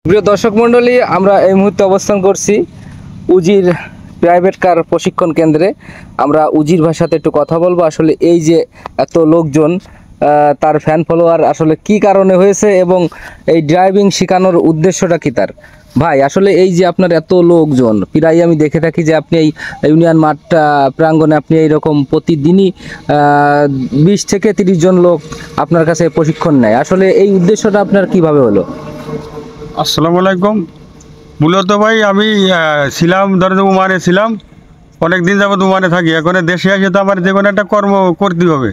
প্রিয় দর্শক মণ্ডলী, আমরা এই মুহূর্তে অবস্থান করছি উজির প্রাইভেট কার প্রশিক্ষণ কেন্দ্রে। আমরা উজির ভাষাতে একটু কথা বলবো। আসলে এই যে এত লোকজন, তার ফ্যান ফলোয়ার আসলে কি কারণে হয়েছে এবং এই ড্রাইভিং শেখানোর উদ্দেশ্যটা কি তার। ভাই, আসলে এই যে আপনার এত লোকজন, প্রায় আমি দেখে থাকি যে আপনি এই ইউনিয়ন মাঠটা প্রাঙ্গণে আপনি এইরকম প্রতিদিনই 20 থেকে 30 জন লোক আপনার কাছে প্রশিক্ষণ নেয়। আসলে এই উদ্দেশ্যটা আপনার কিভাবে হলো? আসসালামু আলাইকুম। মূলত ভাই আমি ছিলাম ধরেন ওমানে ছিলাম, অনেক দিন যাবত ওমানে থাকি। এখন দেশে এসে তো আমার যে কোনো একটা কর্ম করতে হবে।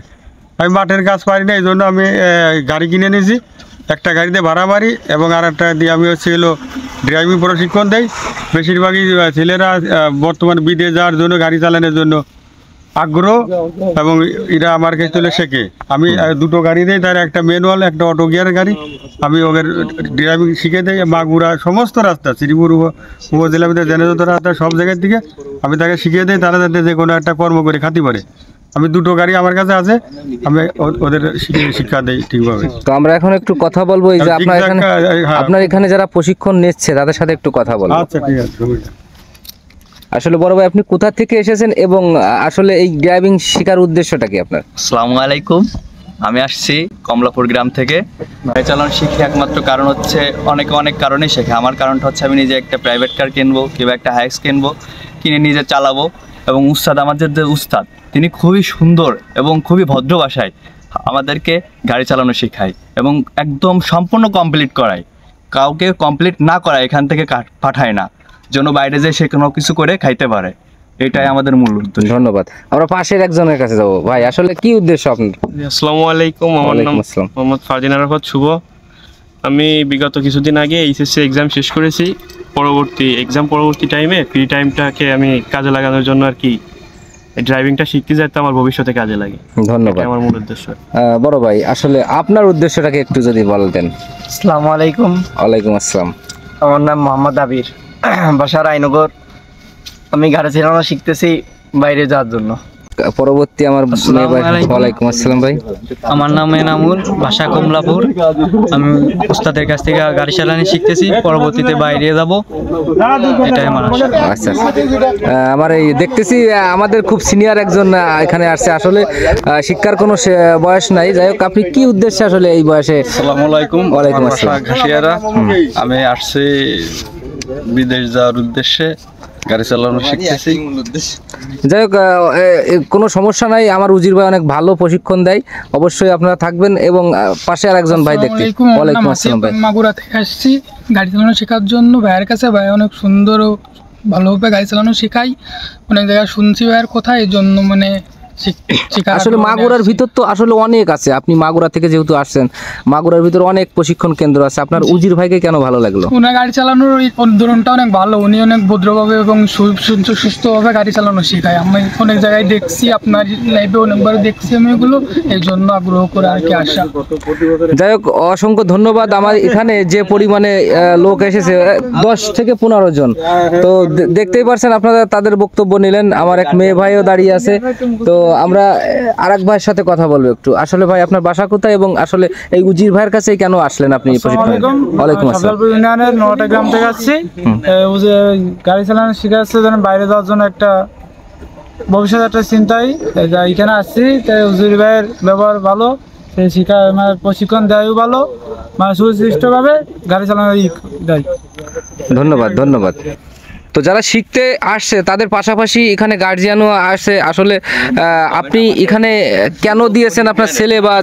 আমি মাঠের কাজ পারি না, এই জন্য আমি গাড়ি কিনে নিয়েছি। একটা গাড়িতে ভাড়া মারি এবং আর একটা দিয়ে আমি ড্রাইভিং প্রশিক্ষণ দেই। বেশিরভাগই ছেলেরা বর্তমানে বিদেশ যাওয়ার জন্য, গাড়ি চালানোর জন্য আগ্রহ, এবং এরা আমার কাছে চলে শেখে। আমি দুটো গাড়ি দিই, তার একটা ম্যানুয়াল, একটা অটো গিয়ারের গাড়ি। আমি ওদের ড্রাইভিং শিখে দিই। মাগুরা সমস্ত রাস্তা, শ্রীপুর উপজেলার ভিতরে জেনেযত রাস্তা, সব জায়গার থেকে আমি তাকে শিখিয়ে দিই। তারা যাতে যে কোনো একটা কর্ম করে খাতে পারে। আমি দুটো গাড়ি আমার কাছে আছে, আমি ওদের শিক্ষা দিই ঠিকভাবে। তো আমরা এখন একটু কথা বলবো এই যে আপনার এখানে যারা প্রশিক্ষণ নিচ্ছে তাদের সাথে একটু কথা বলবো। আচ্ছা, ঠিক আছে। আসলে বড় ভাই, আপনি কোথা থেকে এসেছেন এবং আসলে এই ড্রাইভিং শেখার উদ্দেশ্যটা কি আপনার? আসসালামু আলাইকুম। আমি আসছি কমলাপুর গ্রাম থেকে। গাড়ি চালানো শিখে একমাত্র কারণ হচ্ছে অনেক কারণেই শেখে। আমার কারণটা হচ্ছে আমি নিজে একটা প্রাইভেট কার কিনবো কিংবা একটা হাইক্স কিনবো, কিনে নিজে চালাবো। এবং আমাদের যে উস্তাদ, তিনি খুবই সুন্দর এবং খুবই ভদ্র ভাষায় আমাদেরকে গাড়ি চালানো শেখায় এবং একদম সম্পূর্ণ কমপ্লিট করায়। কাউকে কমপ্লিট না করায় এখান থেকে পাঠায় না, যেন বাইরে যেয়ে সে কোনো কিছু করে খাইতে পারে। এটাই আমাদের মূল উদ্দেশ্য। ধন্যবাদ। আমরা পাশের একজনের কাছে যাবো। ভাই, আসলে কি উদ্দেশ্য আপনার? আসসালামু আলাইকুম। আমার নাম মোহাম্মদ ফারদিন আরাফাত শুভ। আমি বিগত কিছুদিন আগে এইচএসসি এক্সাম শেষ করেছি। পরবর্তী টাইমে ফ্রি টাইমটাকে আমি কাজে লাগানোর জন্য আর কি ড্রাইভিংটা শিখতে যাতে আমার ভবিষ্যতে কাজে লাগে। ধন্যবাদ। আমার মূল উদ্দেশ্য। বড় ভাই, আসলে আপনার উদ্দেশ্যটাকে একটু যদি বলতেন। আসসালামু আলাইকুম। ওয়ালাইকুম আসসালাম। আমার নাম মোহাম্মদ আবির, বাসা রায়নগর। আমি গাড়ি চালানো শিখতেছি বাইরে যাওয়ার জন্য। পরবর্তী আমার ওয়ালাইকুম আসসালাম ভাই। আমার নাম এনামুল, বাসা কমলাপুর। আমি উস্তাদের কাছ থেকে গাড়ি চালানো শিখতেছি, পরবর্তীতে বাইরে যাব, এটাই আমার আশা। আচ্ছা, আমার এই দেখতেছি আমাদের খুব সিনিয়র একজন এখানে আসছে। আসলে শিক্ষার কোনো বয়স নাই। যাই হোক, আপনি কি উদ্দেশ্যে আসলে এই বয়সে? আসসালামু আলাইকুম। ওয়ালাইকুম আসসালাম। ঘাসিয়ারা। আমি আসছি বিদেশ যাওয়ার উদ্দেশ্যে, গাড়ি চালানো শিখতেছি। যাই হোক, কোনো সমস্যা নাই। আমার উজির ভাই অনেক ভালো প্রশিক্ষণ দেয়। অবশ্যই আপনারা থাকবেন। এবং পাশে আর একজন ভাই দেখতে। ওয়ালাইকুম আসসালাম ভাই। মাগুরা থেকে আসছি গাড়ি চালানো শেখার জন্য ভাইয়ের কাছে। ভাই অনেক সুন্দর ও ভালোভাবে গাড়ি চালানো শেখাই। অনেক জায়গায় শুনছি ভাইয়ের কথা, এই জন্য মানে আসলে মাগুরার ভিতর তো আসলে অনেক আছে। আপনি মাগুরা থেকে যেহেতু আসছেন, মাগুরার ভিতর অনেক প্রশিক্ষণ কেন্দ্র আছে। আপনার উজির ভাইকে কেন ভালো লাগলো? উনার গাড়ি চালানোর ধরনটা অনেক ভালো। উনি অনেক ভদ্রভাবে এবং সুস্থভাবে গাড়ি চালানো শেখায়। আমি অনেক জায়গায় দেখছি, আপনার লাইভে অনেকবার দেখছি আমি এগুলো, এই জন্য আগ্রহ করে আর কি আসা। যাই হোক, অসংখ্য ধন্যবাদ। আমার এখানে যে পরিমাণে লোক এসেছে 10 থেকে 15 জন, তো দেখতেই পারছেন আপনারা। তাদের বক্তব্য নিলেন। আমার এক মেয়ে ভাইও দাঁড়িয়ে আছে। তো আমরা আরেক ভাইয়ের সাথে কথা বলবো একটু। আসলে ভাই, আপনার বাসা কোথায় এবং আসলে এই উজির ভাইয়ের কাছে কেন আসলেন আপনি? ওয়ালাইকুম আসসালাম। ইউনিয়নের 9টা গ্রাম থেকে আসছি। গাড়ি চালানো শিখাচ্ছে যেন বাইরে যাওয়ার জন্য একটা ভবিষ্যৎ একটা চিন্তাই এখানে আসছি। তাই উজির ভাইয়ের ব্যবহার ভালো, সেই শিক্ষা মানে প্রশিক্ষণ দেয়ও ভালো, মানে সুনির্দিষ্টভাবে গাড়ি চালানো দেয়। ধন্যবাদ, ধন্যবাদ। তো যারা শিখতে আসছে তাদের পাশাপাশি এখানে গার্জিয়ানও আসে। আসলে আপনি এখানে কেন দিয়েছেন আপনার ছেলে বা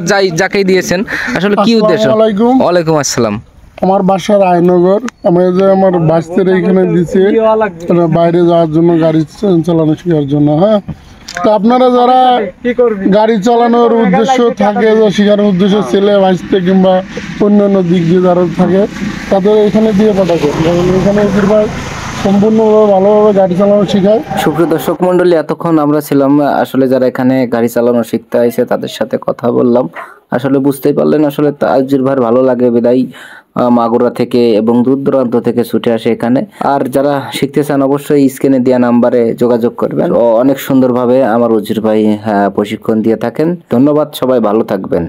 যাকেই দিয়েছেন, আসলে কি উদ্দেশ্য? ওয়ালাইকুম আসসালাম। আমার বাসা রায়নগর। আমার বাচ্চারা এখানে দিচ্ছে বাইরে যাওয়ার জন্য, গাড়ি চালানো শেখার জন্য। হ্যাঁ, তো আপনারা যারা গাড়ি চালানোর উদ্দেশ্য থাকে, শেখানোর উদ্দেশ্য ছেলে বাঁচতে কিংবা অন্যান্য দিক দিয়ে যারা থাকে, তাদের এখানে দিয়ে পাঠাবে। এখানে সম্পূর্ণভাবে ভালোভাবে গাড়ি চালানো শেখায়। সুপ্রিয় দর্শক মন্ডলী, এতক্ষণ আমরা ছিলাম আসলে যারা এখানে গাড়ি চালানো শিখতে আইছে তাদের সাথে কথা বললাম। আসলে বুঝতেই পারলেন, আসলে তাজির ভাই ভালো লাগে বিদায় মাগুরা থেকে এবং দূর দূরান্ত থেকে ছুটে আসে এখানে। আর যারা শিখতে চান অবশ্যই স্ক্রিনে দেওয়া নাম্বারে যোগাযোগ করবেন। অনেক সুন্দরভাবে আমার উজির ভাই প্রশিক্ষণ দিয়ে থাকেন। ধন্যবাদ, সবাই ভালো থাকবেন।